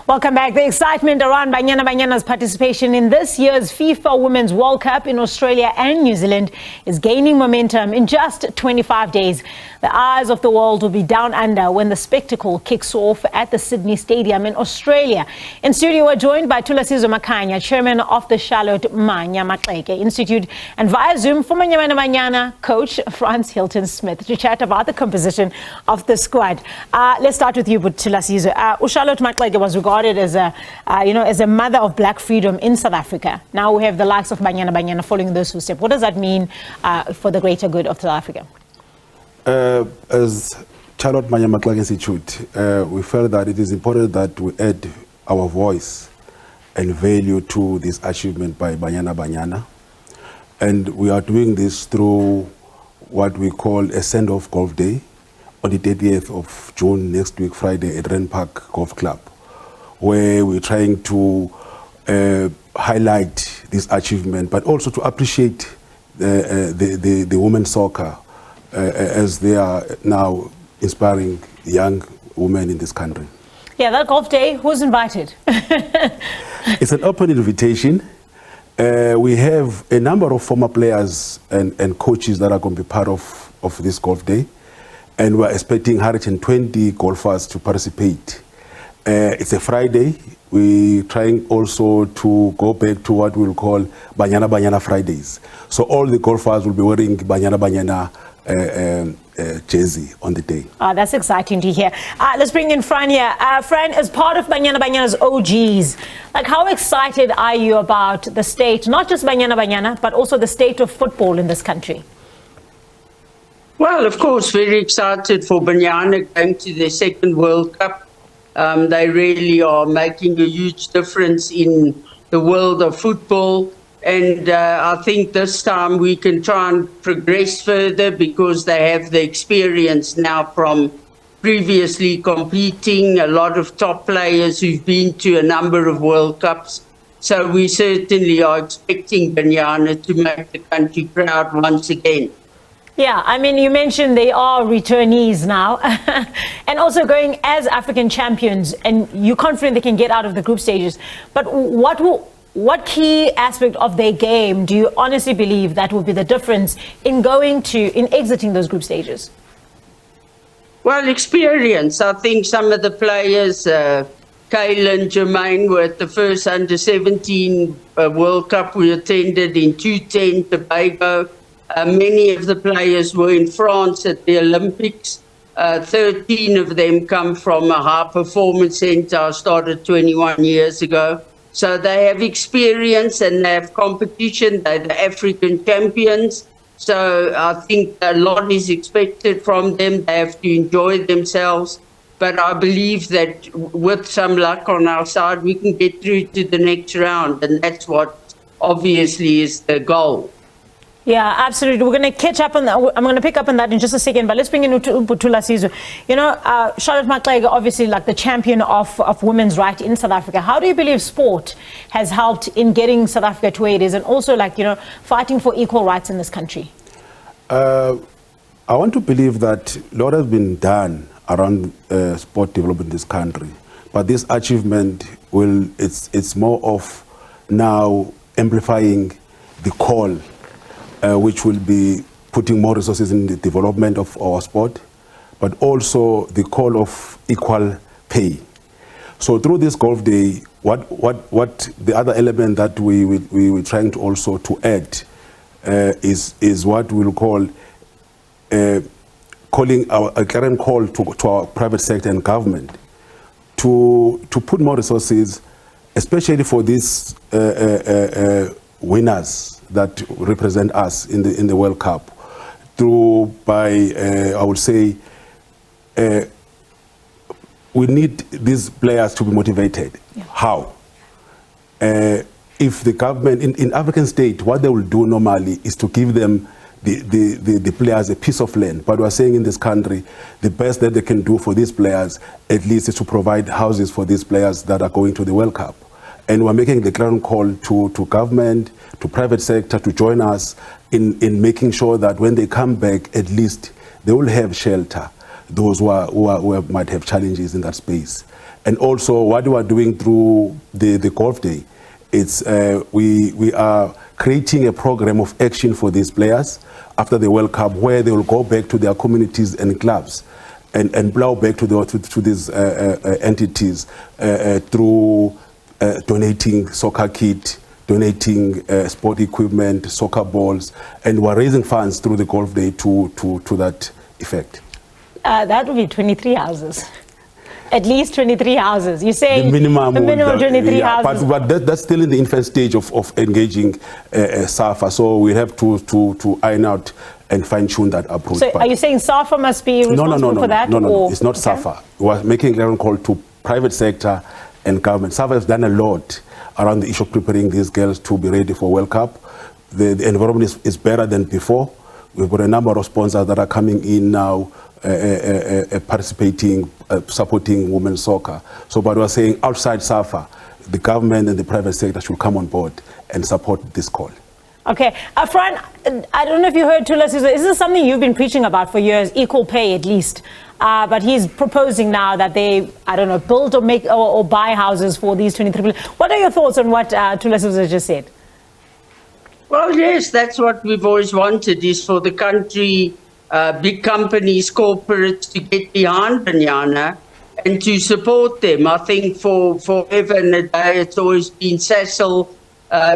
Welcome back. The excitement around Banyana Banyana's participation in this year's FIFA Women's World Cup in Australia and New Zealand is gaining momentum. In just 25 days, the eyes of the world will be down under when the spectacle kicks off at the Sydney Stadium in Australia. In studio, we're joined by Thulasizwe Makhanya, chairman of the Charlotte Manya Matleke Institute, and via Zoom from Banyana Banyana, coach Franz Hilton Smith, to chat about the composition of the squad. Let's start with you, Thulasizwe. Charlotte Matleke was regarded as a mother of black freedom in South Africa. Now we have the likes of Banyana Banyana following those footsteps. What does that mean for the greater good of South Africa? As Charlotte Manya Matleke Institute, we felt that it is important that we add our voice and value to this achievement by Banyana Banyana. And we are doing this through what we call a send-off golf day on the 30th of June, next week, Friday, at Ren Park Golf Club, where we're trying to highlight this achievement, but also to appreciate the women's soccer as they are now inspiring young women in this country. Yeah, that golf day, who's invited? It's an open invitation. We have a number of former players and coaches that are going to be part of this golf day, and we're expecting 120 golfers to participate. It's a Friday. We're trying also to go back to what we'll call Banyana Banyana Fridays. So all the golfers will be wearing Banyana Banyana jersey on the day. That's exciting to hear. Let's bring in Fran here. Fran, as part of Banyana Banyana's OGs, like, how excited are you about the state, not just Banyana Banyana, but also the state of football in this country? Well, of course, very excited for Banyana going to their second World Cup. They really are making a huge difference in the world of football. And I think this time we can try and progress further because they have the experience now from previously competing, a lot of top players who've been to a number of World Cups. So we certainly are expecting Banyana to make the country proud once again. Yeah, I mean, you mentioned they are returnees now and also going as African champions, and you're confident they can get out of the group stages. But what key aspect of their game do you honestly believe that will be the difference in exiting those group stages? Well, experience. I think some of the players, Kaylin, Jermaine, were at the first under-17 World Cup we attended in 2010, Tobago. Many of the players were in France at the Olympics. 13 of them come from a high-performance center I started 21 years ago. So they have experience and they have competition. They're the African champions. So I think a lot is expected from them. They have to enjoy themselves. But I believe that with some luck on our side, we can get through to the next round. And that's what obviously is the goal. Yeah, absolutely. We're going to catch up on that. I'm going to pick up on that in just a second, but let's bring in Thulasizwe. You know, Charlotte Matleke, obviously like the champion of women's rights in South Africa. How do you believe sport has helped in getting South Africa to where it is, and also, like, you know, fighting for equal rights in this country? I want to believe that a lot has been done around sport development in this country, but this achievement it's more of now amplifying the call, which will be putting more resources in the development of our sport, but also the call of equal pay. So through this golf day, what the other element that we were trying to also to add is what we'll call calling a current call to our private sector and government to put more resources, especially for these winners that represent us in the World Cup, I would say, we need these players to be motivated. Yeah. How? If the government in African state, what they will do normally is to give them the players a piece of land. But we're saying in this country, the best that they can do for these players, at least, is to provide houses for these players that are going to the World Cup. And we're making the ground call to government, to private sector to join us in making sure that when they come back, at least they will have shelter, those who might have challenges in that space. And also what we are doing through the golf day, it's we are creating a program of action for these players after the World Cup, where they will go back to their communities and clubs and plow back to these entities through donating soccer kit, donating sport equipment, soccer balls, and we're raising funds through the golf day to that effect. That would be 23 houses. At least 23 houses. You say the minimum 23 houses. But that's still in the infant stage of engaging SAFA. So we have to iron out and fine-tune that approach. So are you saying SAFA must be responsible for that? No, it's not SAFA. We're making a call to private sector and government. SAFA has done a lot around the issue of preparing these girls to be ready for World Cup. The environment is better than before. We've got a number of sponsors that are coming in now, participating, supporting women's soccer. So, but we're saying outside SAFA, the government and the private sector should come on board and support this call. Okay, Fran, I don't know if you heard Thulas. Is this something you've been preaching about for years, equal pay at least? But he's proposing now that they, I don't know, build or make or buy houses for these 23 people. What are your thoughts on what Thulas just said? Well, yes, that's what we've always wanted, is for the country, big companies, corporates to get behind Banyana and to support them. I think for forever and a day, it's always been Cecil.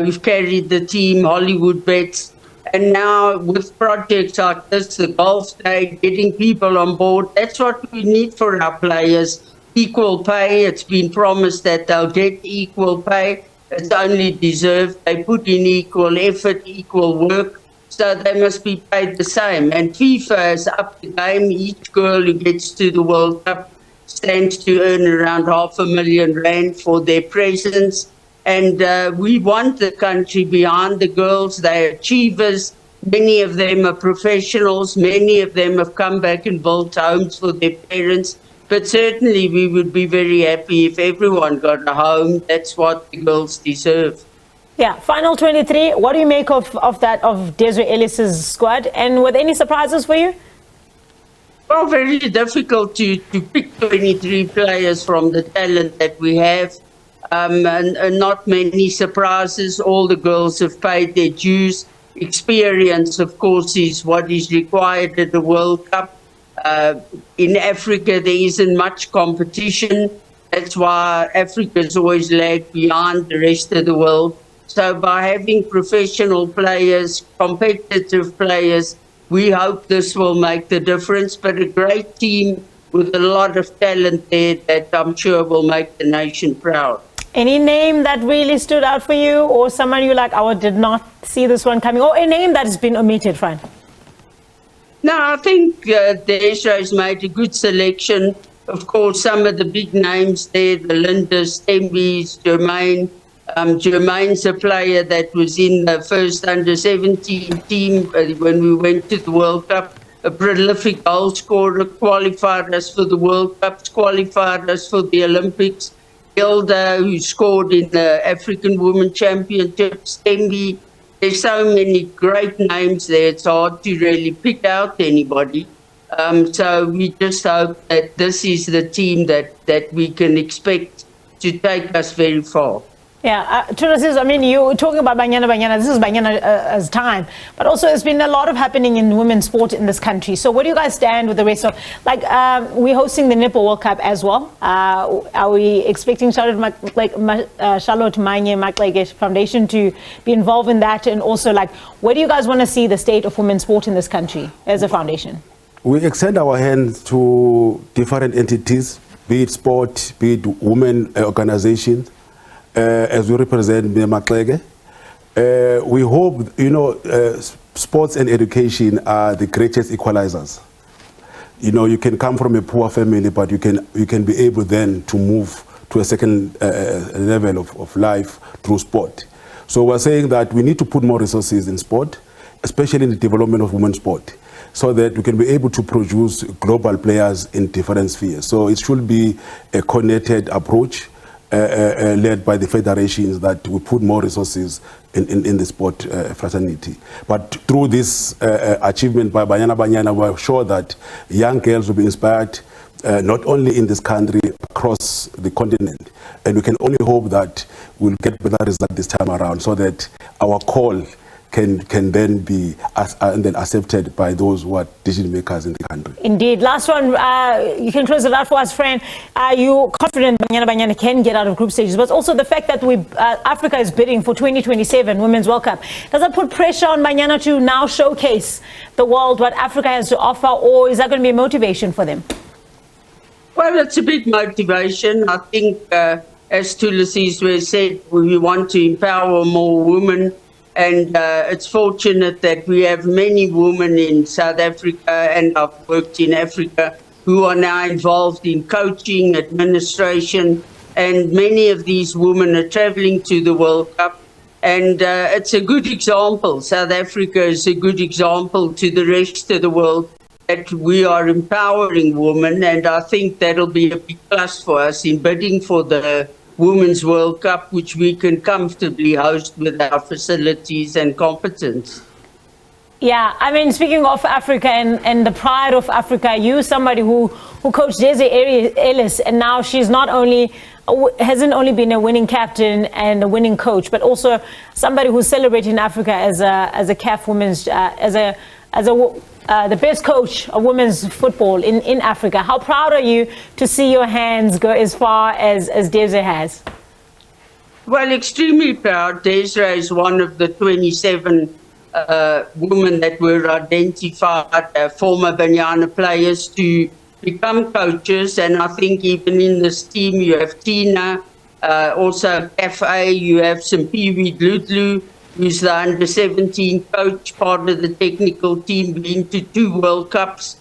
We've carried the team, Hollywood Bets. And now with projects like this, the Golf Day, getting people on board, that's what we need for our players. Equal pay. It's been promised that they'll get equal pay. It's only deserved. They put in equal effort, equal work, so they must be paid the same. And FIFA has upped the game. Each girl who gets to the World Cup stands to earn around R500,000 for their presence. And we want the country behind the girls. They're achievers. Many of them are professionals. Many of them have come back and built homes for their parents. But certainly we would be very happy if everyone got a home. That's what the girls deserve. Yeah, final 23. What do you make of Desiree Ellis's squad? And were there any surprises for you? Well, very difficult to pick 23 players from the talent that we have. And not many surprises. All the girls have paid their dues. Experience, of course, is what is required at the World Cup. In Africa, there isn't much competition. That's why Africa's always lagged behind the rest of the world. So by having professional players, competitive players, we hope this will make the difference. But a great team with a lot of talent there that I'm sure will make the nation proud. Any name that really stood out for you, or someone you like, I did not see this one coming, or a name that has been omitted, Fran? No, I think Desiree has made a good selection. Of course, some of the big names there, the Lindas, Stembys, Jermaine. Jermaine's a player that was in the first under-17 team when we went to the World Cup. A prolific goal scorer, qualified us for the World Cups, qualified us for the Olympics. Hilda, who scored in the African Women Championship, Stemby. There's so many great names there, it's hard to really pick out anybody. So we just hope that this is the team that we can expect to take us very far. Yeah, Thulas, I mean, you're talking about Banyana Banyana. This is Banyana's time. But also, there's been a lot of happening in women's sport in this country. So where do you guys stand with the rest of, like, we're hosting the Nipple World Cup as well. Are we expecting Charlotte Maklege Foundation to be involved in that? And also, like, where do you guys want to see the state of women's sport in this country as a foundation? We extend our hands to different entities, be it sport, be it women organizations. As we represent Maklege, we hope, sports and education are the greatest equalizers. You can come from a poor family, but you can be able then to move to a second level of life through sport. So we're saying that we need to put more resources in sport, especially in the development of women's sport, so that we can be able to produce global players in different spheres. So it should be a coordinated approach, led by the federations, that we put more resources in the sport fraternity. But through this achievement by Banyana Banyana, we're sure that young girls will be inspired, not only in this country, across the continent. And we can only hope that we'll get better results this time around so that our call can then be and then accepted by those who are decision makers in the country. Indeed. Last one, you can close it out for us, friend. Are you confident Banyana Banyana can get out of group stages? But also the fact that Africa is bidding for 2027 Women's World Cup. Does that put pressure on Banyana to now showcase the world what Africa has to offer, or is that going to be a motivation for them? Well, it's a big motivation. I think, as Tulasizwe said, we want to empower more women. And it's fortunate that we have many women in South Africa, and I've worked in Africa, who are now involved in coaching, administration, and many of these women are traveling to the World Cup. And it's a good example. South Africa is a good example to the rest of the world that we are empowering women. And I think that'll be a big plus for us in bidding for the Women's World Cup, which we can comfortably host with our facilities and competence. Yeah, I mean, speaking of Africa and the pride of Africa, you somebody who coached Desi Ellis, and now she's hasn't only been a winning captain and a winning coach, but also somebody who's celebrating Africa as a CAF women's the best coach of women's football in Africa. How proud are you to see your hands go as far as Desiree has? Well, extremely proud. Desiree is one of the 27 women that were identified, former Banyana players, to become coaches. And I think even in this team, you have Tina, also FA, you have Simpiwe Dludlu, who's the under-17 coach, part of the technical team, been to 2 World Cups,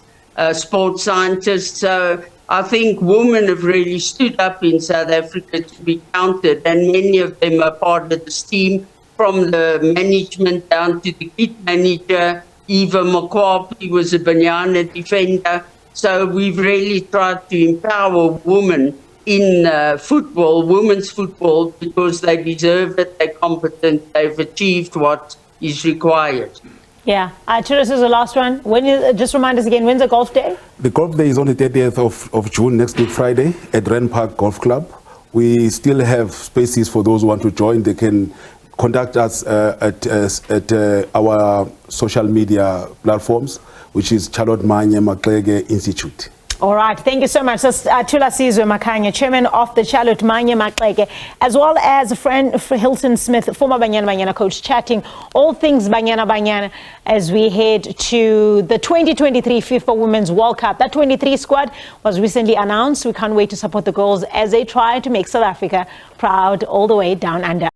sports scientists. So I think women have really stood up in South Africa to be counted, and many of them are part of this team, from the management down to the kit manager. Eva Makwapi was a Banyana defender. So we've really tried to empower women in football, women's football, because they deserve it, they're competent, they've achieved what is required. Yeah. Chiris is the last one. Just remind us again, when's the golf day? The golf day is on the 30th of June, next week Friday, at Rand Park Golf Club. We still have spaces for those who want to join. They can contact us at our social media platforms, which is Charlotte Manye Maklege Institute. All right, thank you so much. That's Tulasizwe Makhanya, chairman of the Charlotte Manye Maklege, as well as a friend Hilton Smith, former Banyana Banyana coach, chatting all things Banyana Banyana as we head to the 2023 FIFA Women's World Cup. That 23 squad was recently announced. We can't wait to support the girls as they try to make South Africa proud all the way down under.